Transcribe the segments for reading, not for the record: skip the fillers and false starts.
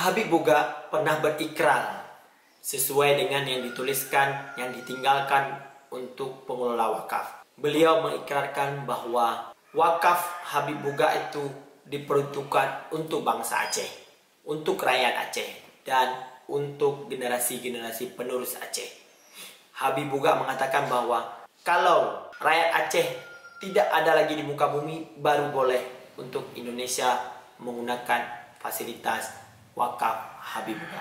Habib Buga pernah berikrar sesuai dengan yang dituliskan, yang ditinggalkan untuk pengelola wakaf. Beliau mengikrarkan bahwa wakaf Habib Buga itu diperuntukkan untuk bangsa Aceh, untuk rakyat Aceh, dan untuk generasi-generasi penerus Aceh. Habib Buga mengatakan bahwa kalau rakyat Aceh tidak ada lagi di muka bumi, baru boleh untuk Indonesia menggunakan fasilitas wakaf Habib Buga.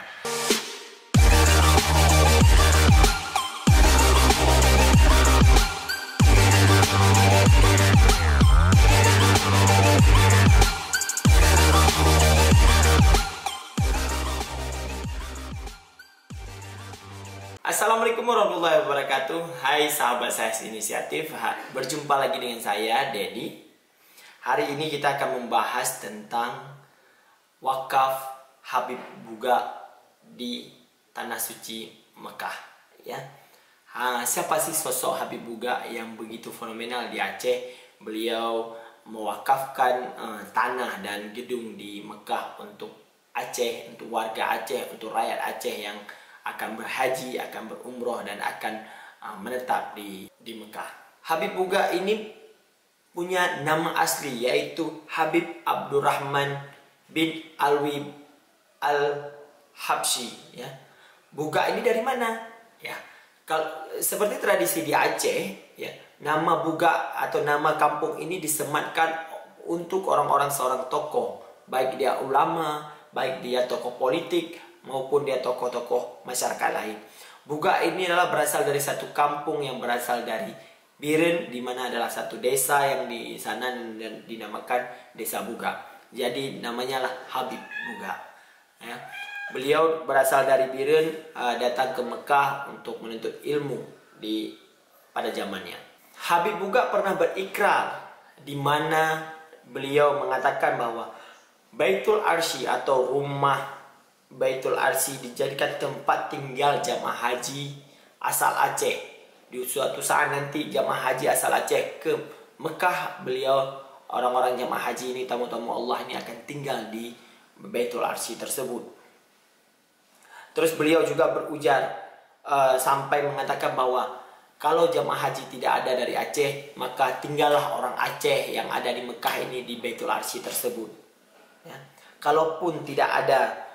Assalamualaikum warahmatullahi wabarakatuh. Hai sahabat saya inisiatif, berjumpa lagi dengan saya Dedi. Hari ini kita akan membahas tentang wakaf Habib Buga di Tanah Suci Mekah, ya. Siapa sih sosok Habib Buga yang begitu fenomenal di Aceh? Beliau mewakafkan tanah dan gedung di Mekah untuk Aceh, untuk warga Aceh, untuk rakyat Aceh yang akan berhaji, akan berumroh, dan akan menetap di Mekah. Habib Buga ini punya nama asli, yaitu Habib Abdurrahman bin Alwi Al-Habsyi, ya. Buga ini dari mana? Ya, kalau seperti tradisi di Aceh, ya, nama Buga atau nama kampung ini disematkan untuk seorang tokoh, baik dia ulama, baik dia tokoh politik, maupun dia tokoh-tokoh masyarakat lain. Buga ini adalah berasal dari satu kampung yang berasal dari Biren, di mana adalah satu desa yang di sana dan dinamakan Desa Buga. Jadi namanya lah Habib Buga. Ya. Beliau berasal dari Biren, datang ke Mekah untuk menuntut ilmu pada zamannya. Habib Buga pernah berikrar, di mana beliau mengatakan bahwa Baitul Arsy atau rumah Baitul Arsy dijadikan tempat tinggal jamaah haji asal Aceh. Di suatu saat nanti jamaah haji asal Aceh ke Mekah, beliau, orang-orang jamaah haji ini, tamu-tamu Allah ini akan tinggal di Baitul Arsy tersebut. Terus beliau juga berujar sampai mengatakan bahwa kalau jamaah haji tidak ada dari Aceh, maka tinggallah orang Aceh yang ada di Mekah ini di Baitul Arsy tersebut, ya. Kalaupun tidak ada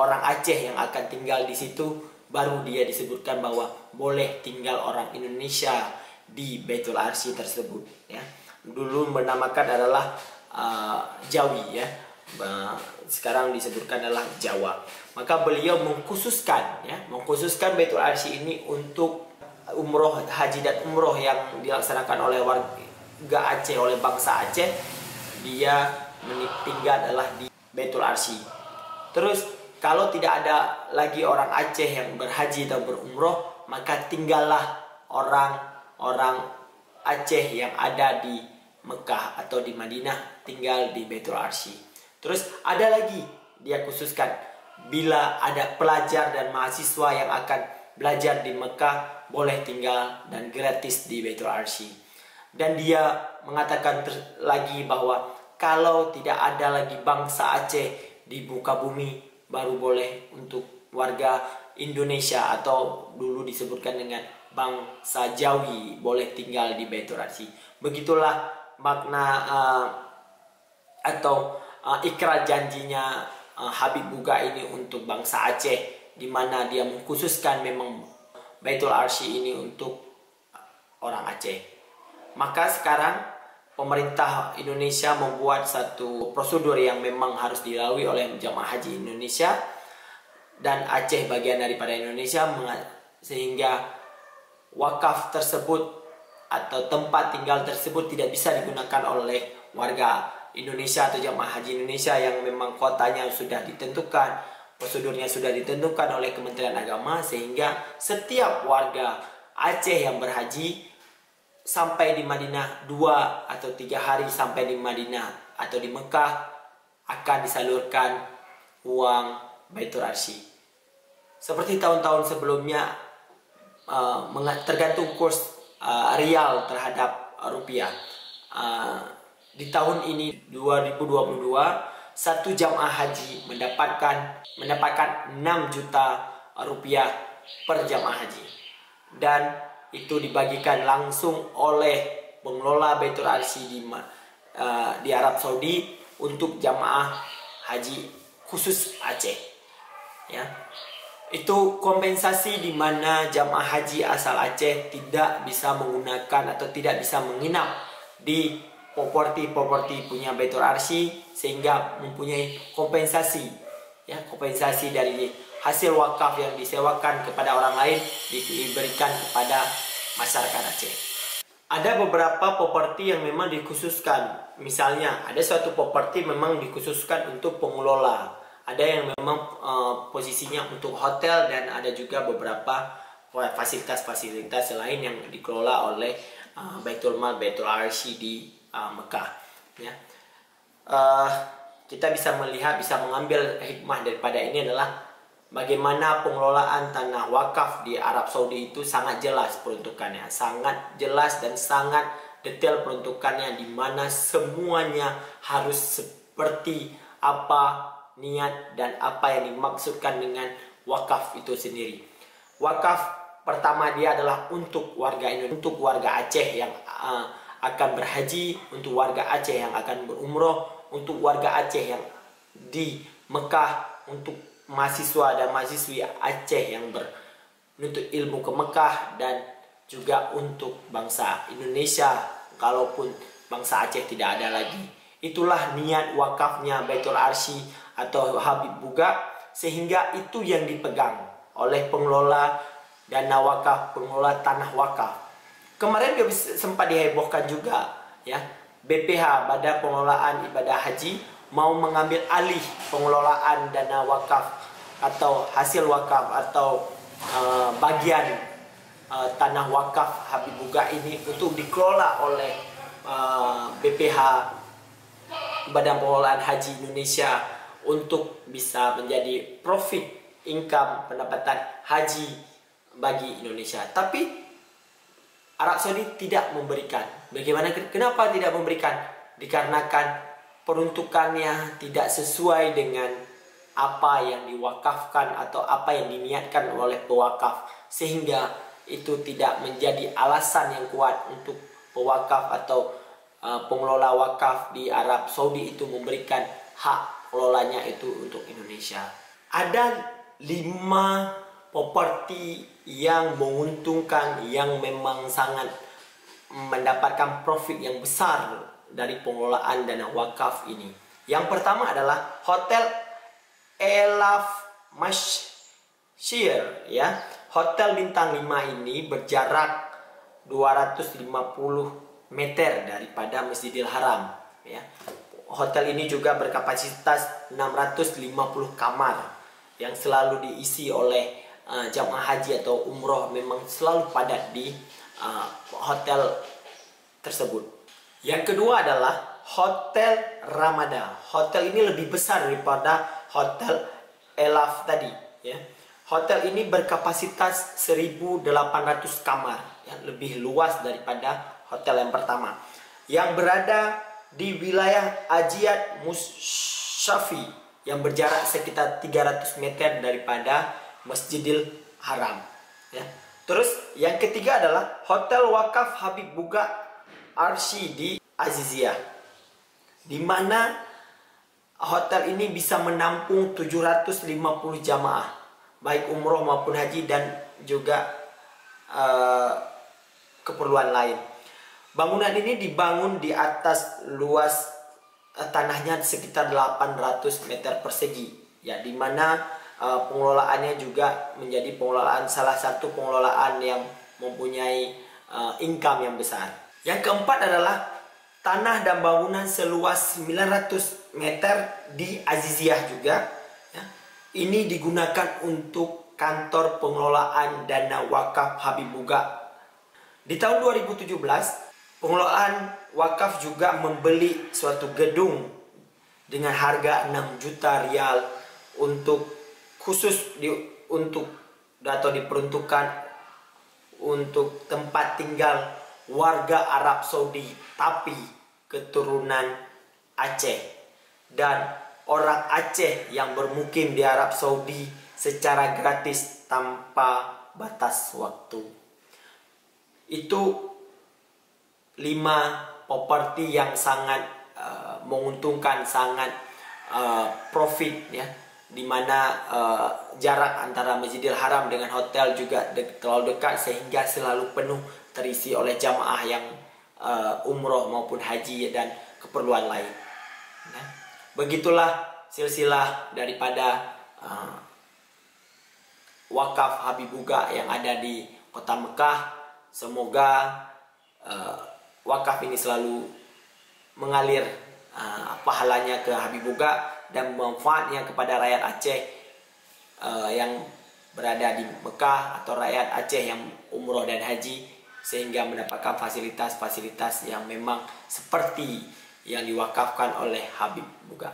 orang Aceh yang akan tinggal di situ, baru dia disebutkan bahwa boleh tinggal orang Indonesia di Baitul Arsy tersebut, ya. Dulu menamakan adalah Jawi, ya. Sekarang disebutkan adalah Jawa. Maka beliau mengkhususkan Baitul Arsy ini untuk umroh, haji dan umroh yang dilaksanakan oleh warga Aceh, oleh bangsa Aceh. Dia tinggal adalah di Baitul Arsy. Terus kalau tidak ada lagi orang Aceh yang berhaji atau berumroh, maka tinggallah orang Aceh yang ada di Mekah atau di Madinah, tinggal di Baitul Arsy. Terus ada lagi, dia khususkan bila ada pelajar dan mahasiswa yang akan belajar di Mekah, boleh tinggal dan gratis di Baitul Arsy. Dan dia mengatakan lagi bahwa kalau tidak ada lagi bangsa Aceh di muka bumi, baru boleh untuk warga Indonesia atau dulu disebutkan dengan bangsa Jawi boleh tinggal di Baitul Arsy. Begitulah makna atau ikrar janjinya Habib Buga ini untuk bangsa Aceh, di mana dia mengkhususkan memang Baitul Arsy ini untuk orang Aceh. Maka sekarang pemerintah Indonesia membuat satu prosedur yang memang harus dilalui oleh jamaah haji Indonesia, dan Aceh bagian daripada Indonesia, sehingga wakaf tersebut atau tempat tinggal tersebut tidak bisa digunakan oleh warga Indonesia atau jamaah haji Indonesia yang memang kotanya sudah ditentukan, prosedurnya sudah ditentukan oleh Kementerian Agama, sehingga setiap warga Aceh yang berhaji sampai di Madinah 2 atau 3 hari sampai di Madinah atau di Mekah akan disalurkan uang Baitul Arsy. Seperti tahun-tahun sebelumnya, tergantung kurs rial terhadap rupiah. Di tahun ini 2022 satu jamaah haji mendapatkan 6 juta rupiah per jamaah haji, dan itu dibagikan langsung oleh pengelola Baitul Arsi di Arab Saudi untuk jamaah haji khusus Aceh. Ya, itu kompensasi di mana jamaah haji asal Aceh tidak bisa menggunakan atau tidak bisa menginap di properti punya Baitul Arsi, sehingga mempunyai kompensasi, ya, kompensasi dari hasil wakaf yang disewakan kepada orang lain diberikan kepada masyarakat Aceh. Ada beberapa properti yang memang dikhususkan. Misalnya ada suatu properti memang dikhususkan untuk pengelola, ada yang memang posisinya untuk hotel, dan ada juga beberapa fasilitas-fasilitas lain yang dikelola oleh Baitul Mal Baitul Arsi di Mekah. Ya. Kita bisa melihat, bisa mengambil hikmah daripada ini adalah bagaimana pengelolaan tanah wakaf di Arab Saudi itu sangat jelas peruntukannya, sangat jelas dan sangat detail peruntukannya, di mana semuanya harus seperti apa niat dan apa yang dimaksudkan dengan wakaf itu sendiri. Wakaf pertama dia adalah untuk warga Indonesia, untuk warga Aceh yang akan berhaji, untuk warga Aceh yang akan berumroh, untuk warga Aceh yang di Mekah, untuk mahasiswa dan mahasiswi Aceh yang menuntut ilmu ke Mekah, dan juga untuk bangsa Indonesia kalaupun bangsa Aceh tidak ada lagi. Itulah niat wakafnya Baitul Arsi atau Habib Buga, sehingga itu yang dipegang oleh pengelola dana wakaf, pengelola tanah wakaf. Kemarin juga sempat dihebohkan juga, ya, BPH Badan Pengelolaan Ibadah Haji mau mengambil alih pengelolaan dana wakaf atau hasil wakaf atau bagian tanah wakaf Habib Buga ini untuk dikelola oleh BPH Badan Pengelolaan Haji Indonesia untuk bisa menjadi profit income pendapatan haji bagi Indonesia. Tapi Arab Saudi tidak memberikan. Bagaimana? Kenapa tidak memberikan? Dikarenakan peruntukannya tidak sesuai dengan apa yang diwakafkan atau apa yang diniatkan oleh pewakaf, sehingga itu tidak menjadi alasan yang kuat untuk pewakaf atau pengelola wakaf di Arab Saudi itu memberikan hak kelolanya itu untuk Indonesia. Ada 5 properti yang menguntungkan, yang memang sangat mendapatkan profit yang besar dari pengelolaan dana wakaf ini. Yang pertama adalah Hotel Elaf Mashir, ya. Hotel bintang 5 ini berjarak 250 meter daripada Masjidil Haram, ya. Hotel ini juga berkapasitas 650 kamar yang selalu diisi oleh jamaah haji atau umroh, memang selalu padat di hotel tersebut. Yang kedua adalah Hotel Ramada. Hotel ini lebih besar daripada Hotel Elaf tadi, ya. Hotel ini berkapasitas 1.800 kamar, ya, lebih luas daripada hotel yang pertama, yang berada di wilayah Ajiat Musyafi, yang berjarak sekitar 300 meter daripada Masjidil Haram, ya. Terus yang ketiga adalah Hotel Wakaf Habib Buga Arsi di Aziziyah, di mana hotel ini bisa menampung 750 jamaah, baik umroh maupun haji, dan juga keperluan lain. Bangunan ini dibangun di atas luas tanahnya sekitar 800 meter persegi, ya, di mana pengelolaannya juga menjadi pengelolaan, salah satu pengelolaan yang mempunyai income yang besar. Yang keempat adalah tanah dan bangunan seluas 900 meter di Aziziyah juga, ya. Ini digunakan untuk kantor pengelolaan dana wakaf Habib Buga. Di tahun 2017 pengelolaan wakaf juga membeli suatu gedung dengan harga 6 juta rial untuk khusus untuk atau diperuntukkan untuk tempat tinggal warga Arab Saudi tapi keturunan Aceh, dan orang Aceh yang bermukim di Arab Saudi secara gratis tanpa batas waktu. Itu 5 properti yang sangat menguntungkan, sangat profit ya, dimana jarak antara Masjidil Haram dengan hotel juga terlalu dekat sehingga selalu penuh terisi oleh jamaah yang umroh maupun haji dan keperluan lain. Nah, begitulah silsilah daripada wakaf Habib Buga yang ada di kota Mekah. Semoga wakaf ini selalu mengalir pahalanya ke Habib Buga dan manfaatnya kepada rakyat Aceh yang berada di Mekah atau rakyat Aceh yang umroh dan haji, sehingga mendapatkan fasilitas-fasilitas yang memang seperti yang diwakafkan oleh Habib Buga.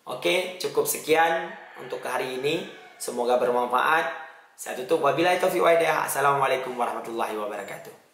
Oke, cukup sekian untuk hari ini. Semoga bermanfaat. Saya tutup. Wabillahi taufiq wal hidayah. Assalamualaikum warahmatullahi wabarakatuh.